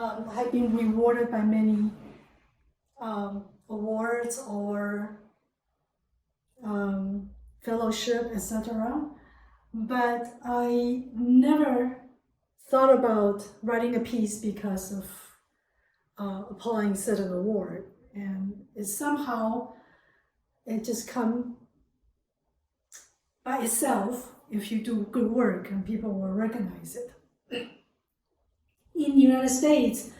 I've been rewarded by many awards or fellowship, etc. But I never thought about writing a piece because of applying certain award, and it just come by itself if you do good work and people will recognize it. In the United States,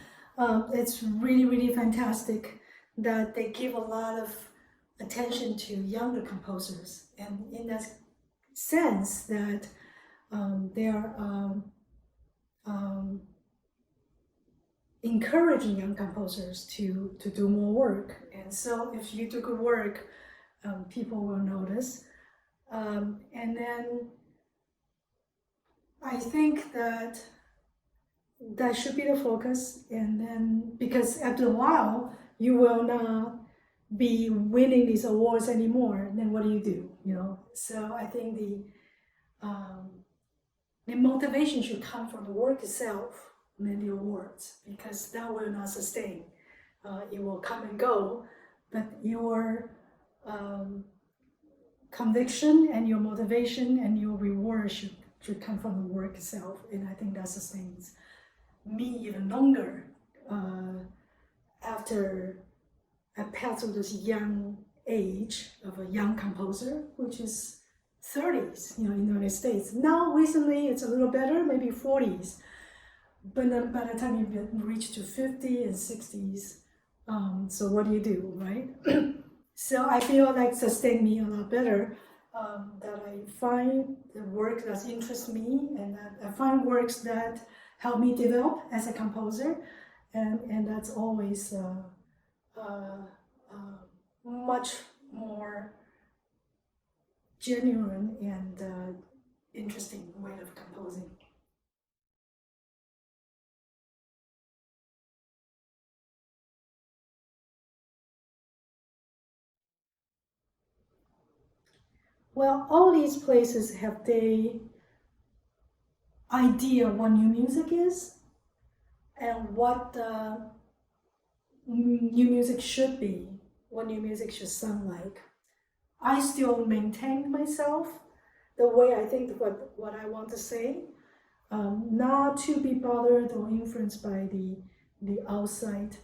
it's really, really fantastic that they give a lot of attention to younger composers, and in that sense that they are encouraging young composers to do more work. And so if you do good work, people will notice. And then I think that should be the focus. And then because after a while, you will not be winning these awards anymore, then what do? You know? So I think the motivation should come from the work itself, than the awards, because that will not sustain. It will come and go, but your conviction and your motivation and your reward should come from the work itself, and I think that sustains me even longer after I passed through this young age of a young composer, which is 30s, in the United States. Now recently it's a little better, maybe 40s. But then by the time you reach to 50 and 60s, so what do, right? So I feel like sustained me a lot better, that I find the work that interests me, and that I find works that help me develop as a composer, and that's always much more genuine and interesting way of composing. Well, all these places have their idea what new music is and what new music should be, what new music should sound like. I still maintain myself the way I think what I want to say, not to be bothered or influenced by the outside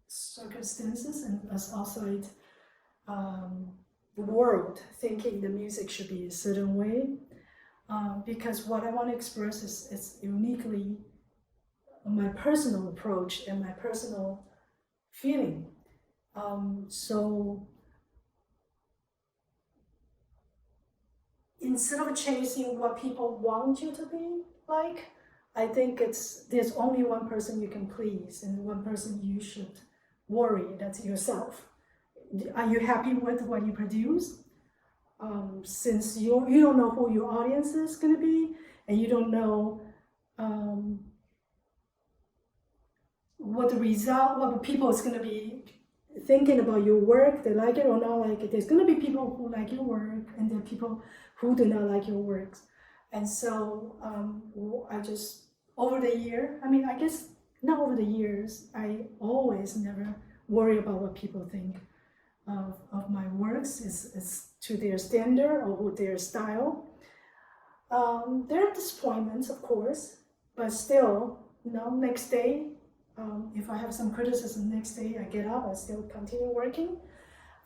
circumstances and as outside the world thinking the music should be a certain way, because what I want to express is uniquely my personal approach and my personal feeling. So instead of chasing what people want you to be like, I think there's only one person you can please and one person you should worry, that's yourself. Are you happy with what you produce? Since you don't know who your audience is going to be, and you don't know what people is going to be thinking about your work, they like it or not like it. There's going to be people who like your work, and there are people who do not like your works. And so I just, over the year, I guess not over the years, I always never worry about what people think of my works is to their standard or their style. There are disappointments, of course, but still, next day, if I have some criticism, next day I get up, I still continue working.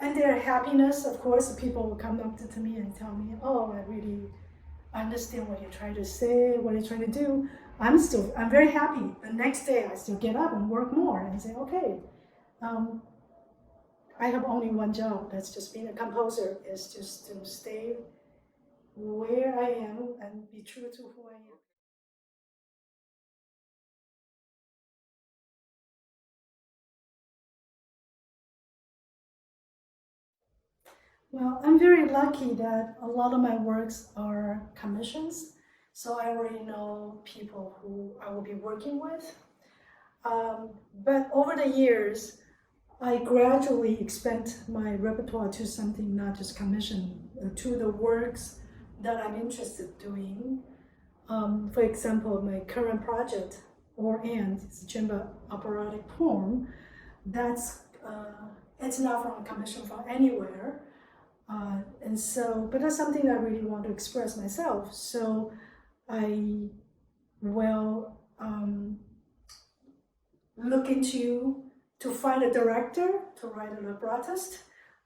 And their happiness, of course, people will come up to me and tell me, oh, I really understand what you're trying to say, what you're trying to do. I'm very happy. The next day I still get up and work more and say, okay, I have only one job, that's just being a composer, is just to stay where I am and be true to who I am. Well, I'm very lucky that a lot of my works are commissions, so I already know people who I will be working with. But over the years, I gradually expand my repertoire to something not just commission, to the works that I'm interested in doing. For example, my current project it's a chamber operatic poem. That's it's not from a commission from anywhere, and so, but that's something I really want to express myself. So I will look into to find a director, to write a librettist,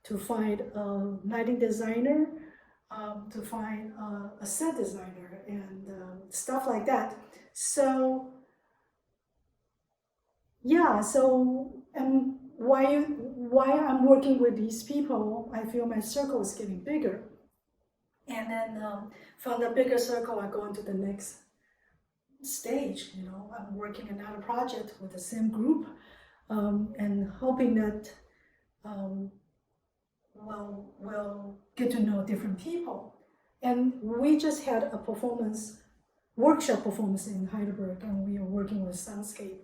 to find a lighting designer, to find a set designer, and stuff like that. So yeah, so and why I'm working with these people, I feel my circle is getting bigger, and then from the bigger circle I go into the next stage. You know, I'm working another project with the same group, and hoping that we'll get to know different people. And we just had a workshop performance in Heidelberg, and we are working with Soundscape.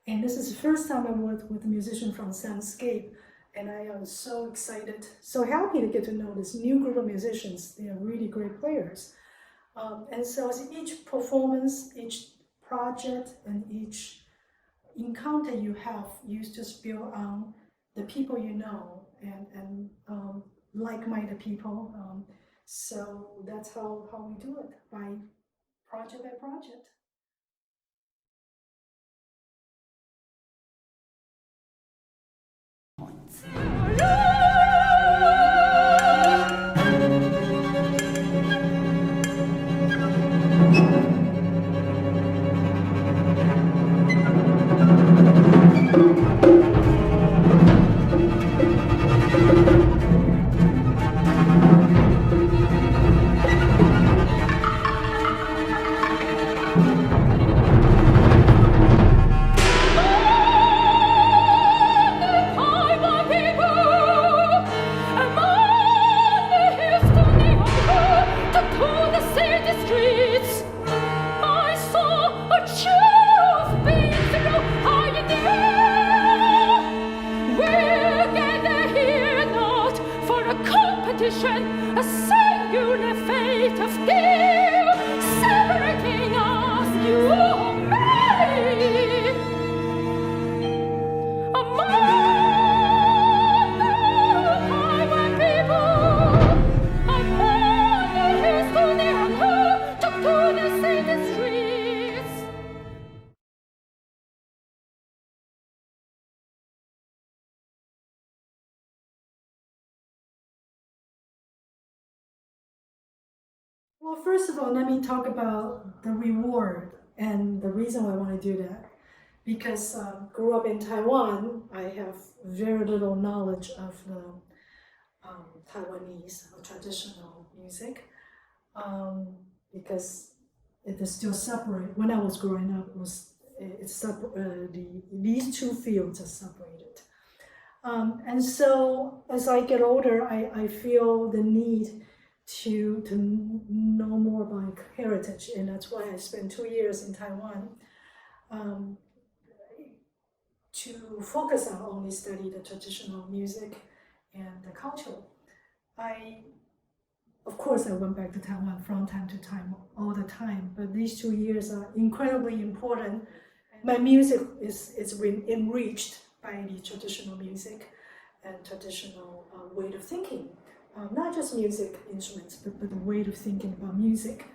And this is the first time I worked with a musician from Soundscape, and I am so excited, so happy to get to know this new group of musicians. They are really great players. And so each performance, each project, and each encounter you have, you just build on the people you know, and like-minded people. So that's how we do it, by project. A singular fate of steel separating us, you and me. Among the highway people, among the hills to the who took to the city streets. Well, first of all, let me talk about the reward and the reason why I want to do that. Because grew up in Taiwan, I have very little knowledge of the Taiwanese traditional music, because it is still separate. When I was growing up, these two fields are separated. And so as I get older, I feel the need to know more about heritage, and that's why I spent 2 years in Taiwan, to focus on only study the traditional music and the culture. Of course, I went back to Taiwan from time to time, all the time, but these 2 years are incredibly important. My music is enriched by the traditional music and traditional way of thinking. Not just music instruments, but the way of thinking about music,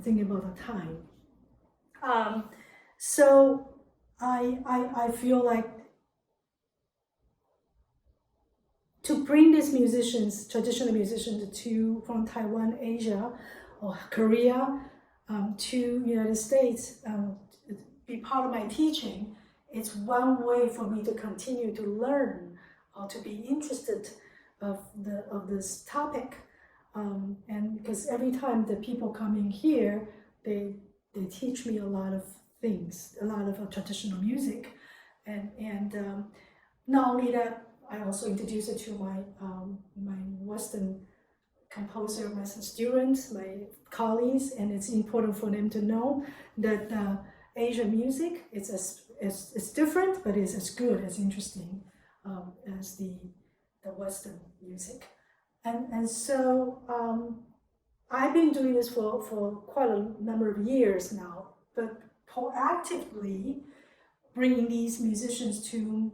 thinking about the time. So I feel like to bring these musicians, traditional musicians, from Taiwan, Asia, or Korea, to United States, be part of my teaching, it's one way for me to continue to learn or to be interested of this topic, and because every time the people coming here, they teach me a lot of things, a lot of traditional music, and not only that, I also introduce it to my Western composer, my students, my colleagues, and it's important for them to know that Asian music it's different, but it's as good, as interesting as the Western music. And so I've been doing this for quite a number of years now, but proactively bringing these musicians to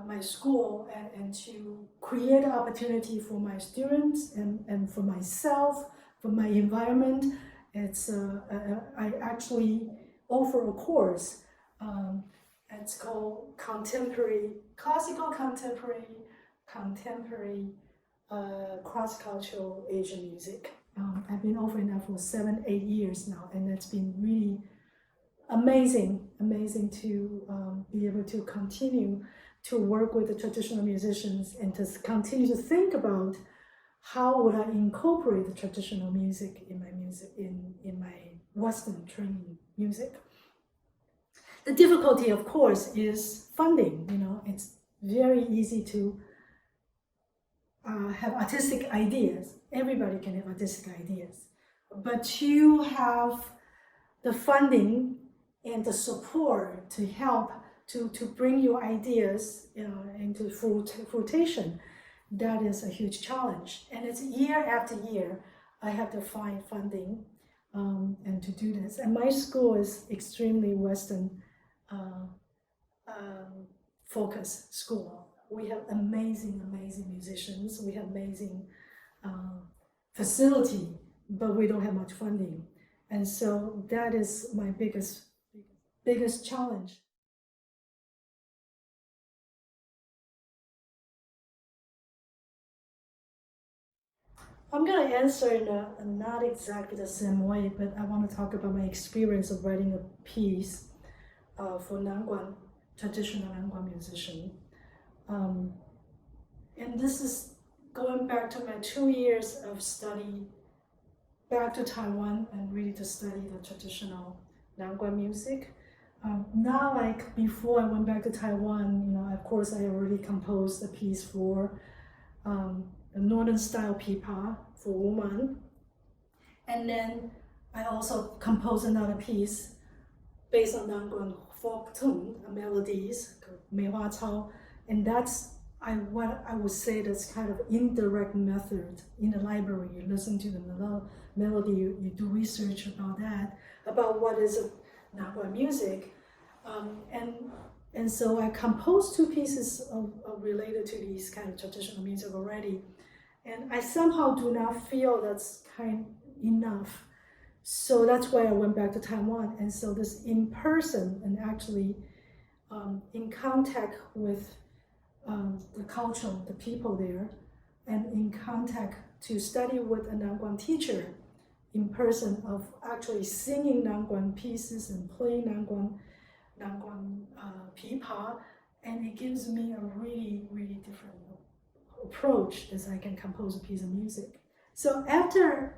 my school and to create an opportunity for my students and for myself, for my environment. I actually offer a course. It's called Classical Contemporary Cross-Cultural Asian Music. I've been offering that for 7-8 years now, and it's been really amazing to be able to continue to work with the traditional musicians and to continue to think about how would I incorporate the traditional music in my Western training music. The difficulty, of course, is funding. It's very easy to have artistic ideas. Everybody can have artistic ideas, but to have the funding and the support to help to bring your ideas into fruition, that is a huge challenge. And it's year after year I have to find funding and to do this. And my school is extremely Western focused school. We have amazing musicians. We have amazing facility, but we don't have much funding. And so that is my biggest challenge. I'm going to answer in not exactly the same way, but I want to talk about my experience of writing a piece for Nanguan, traditional Nanguan musician. And this is going back to my 2 years of study back to Taiwan and really to study the traditional Nanguan music. Now, like before I went back to Taiwan, of course I already composed a piece for a northern style pipa for woman. And then I also composed another piece based on Nanguan folk tune melodies, Mei Hua Cao, and that's what I would say that's kind of indirect method in the library. You listen to the melody, you do research about that, about what is Nanguan music, and so I composed 2 pieces of related to these kind of traditional music already, and I somehow do not feel that's kind enough. So that's why I went back to Taiwan, and so this in person and actually in contact with the culture, the people there, and in contact to study with a Nanguan teacher in person of actually singing Nanguan pieces and playing Nanguan pipa, and it gives me a really different approach as I can compose a piece of music. So after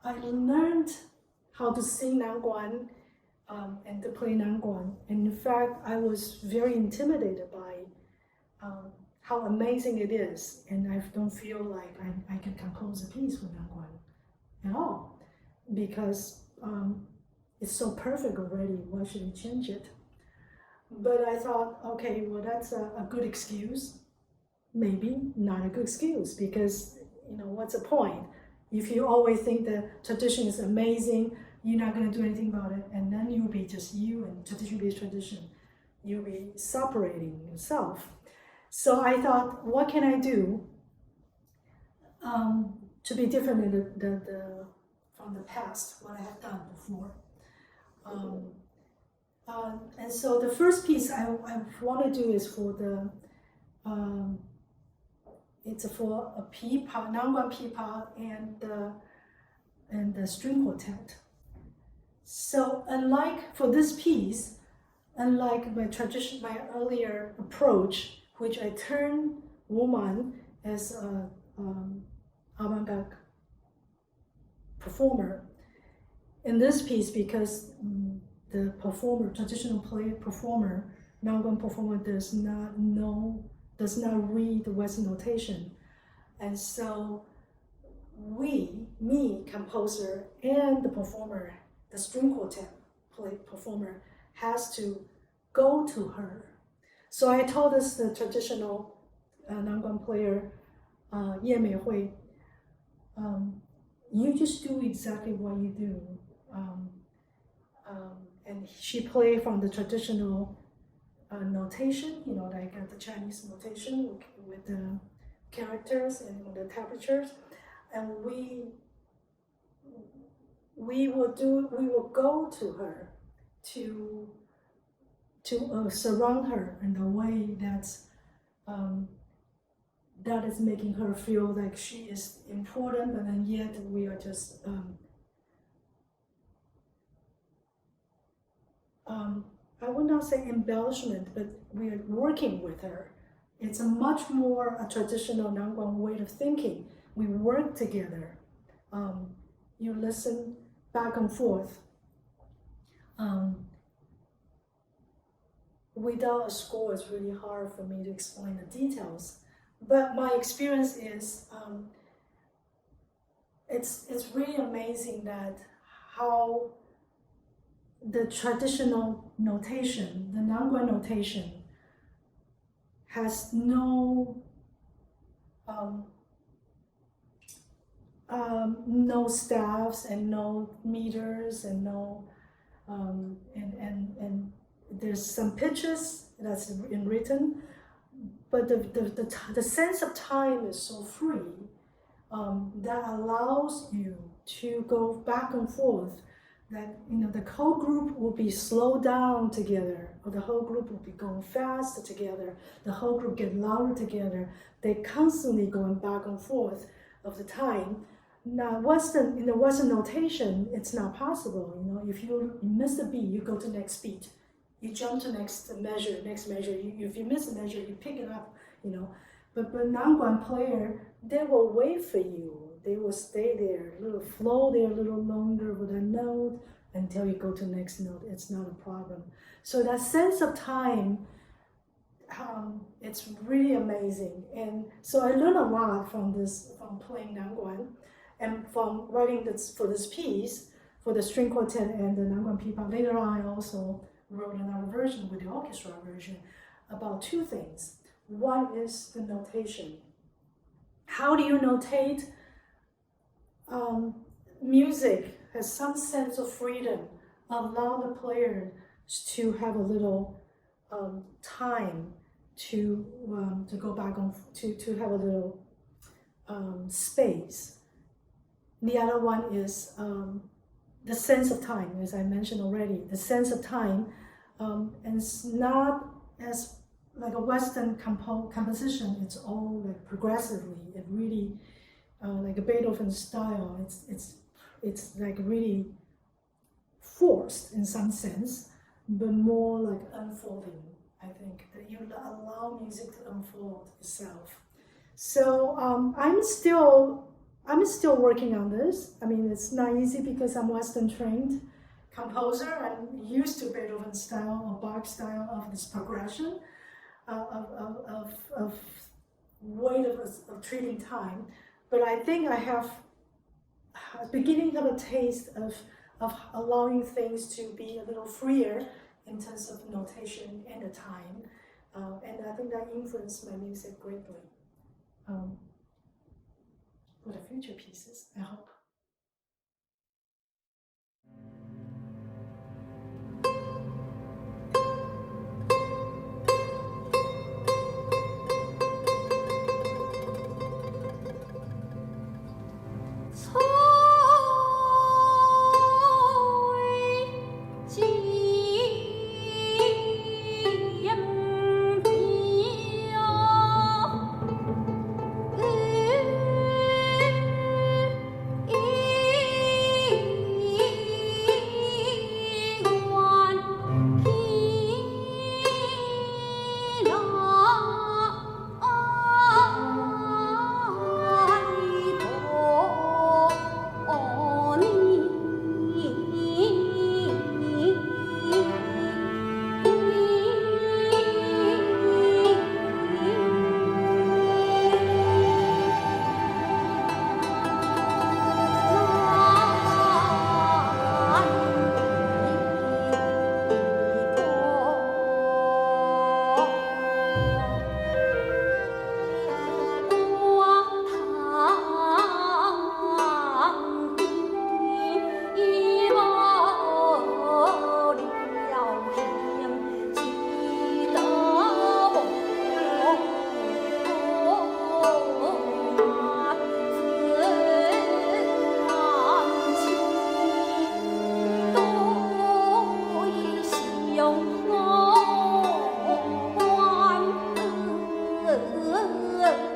I learned how to sing Nanguan and to play Nanguan, and in fact I was very intimidated by how amazing it is, and I don't feel like I can compose a piece for Nanguan at all, because it's so perfect already. Why should we change it? But I thought, okay, well, that's a good excuse. Maybe not a good excuse, because what's the point? If you always think the tradition is amazing, you're not going to do anything about it, and then you'll be just you, and tradition will be tradition. You'll be separating yourself. So I thought, what can I do to be different in from the past, what I have done before? And so the first piece I want to do is for it's for a pipa, Nanguan pipa, and the string quartet. So unlike for this piece, unlike my earlier approach, which I turn woman as a avant-garde performer, in this piece, because the performer, traditional performer, Nanguan performer does not read the Western notation, and so me, composer, and the performer, the string quartet performer, has to go to her. So I told the traditional Nanguan player, Ye Meihui, you just do exactly what you do, and she played from the traditional notation, like the Chinese notation with the characters and the temperatures, and we will go to her to surround her in a way that is making her feel like she is important, and then yet we are just I would not say embellishment, but we are working with her. It's a much more a traditional Nangguan way of thinking. We work together. You listen back and forth. Without a score, it's really hard for me to explain the details. But my experience is, it's really amazing that how the traditional notation, the Nangguan notation, has no staffs and no meters and no and there's some pitches that's written, but the sense of time is so free that allows you to go back and forth. That the whole group will be slowed down together, or the whole group will be going faster together. The whole group get louder together. They're constantly going back and forth of the time. Now, in the Western notation, it's not possible. If you miss a beat, you go to next beat. You jump to next measure. If you miss a measure, you pick it up. But Nangguan player, they will wait for you. They will stay there, a little flow there, a little longer with a note until you go to the next note. It's not a problem. So that sense of time, it's really amazing. And so I learned a lot from playing Nangguan, and from writing for this piece, for the string quartet and the Nangguan pipa. Later on, I also wrote another version with the orchestra version about two things. One is the notation. How do you notate? Music has some sense of freedom, allow the player to have a little time to go back on, to have a little space. The other one is the sense of time, as I mentioned already. The sense of time, and it's not as like a Western composition. It's all like progressively. It really like a Beethoven style. It's like really forced in some sense, but more like unfolding. I think that you allow music to unfold itself. So I'm still working on this. I mean, it's not easy because I'm Western trained composer. I'm used to Beethoven style or Bach style of this progression of way of treating time. But I think I have a beginning of a taste of allowing things to be a little freer in terms of notation and the time. And I think that influenced my music greatly for the future pieces, I hope. Hãy subscribe cho kênh Ghiền Mì Gõ để không bỏ lỡ 冷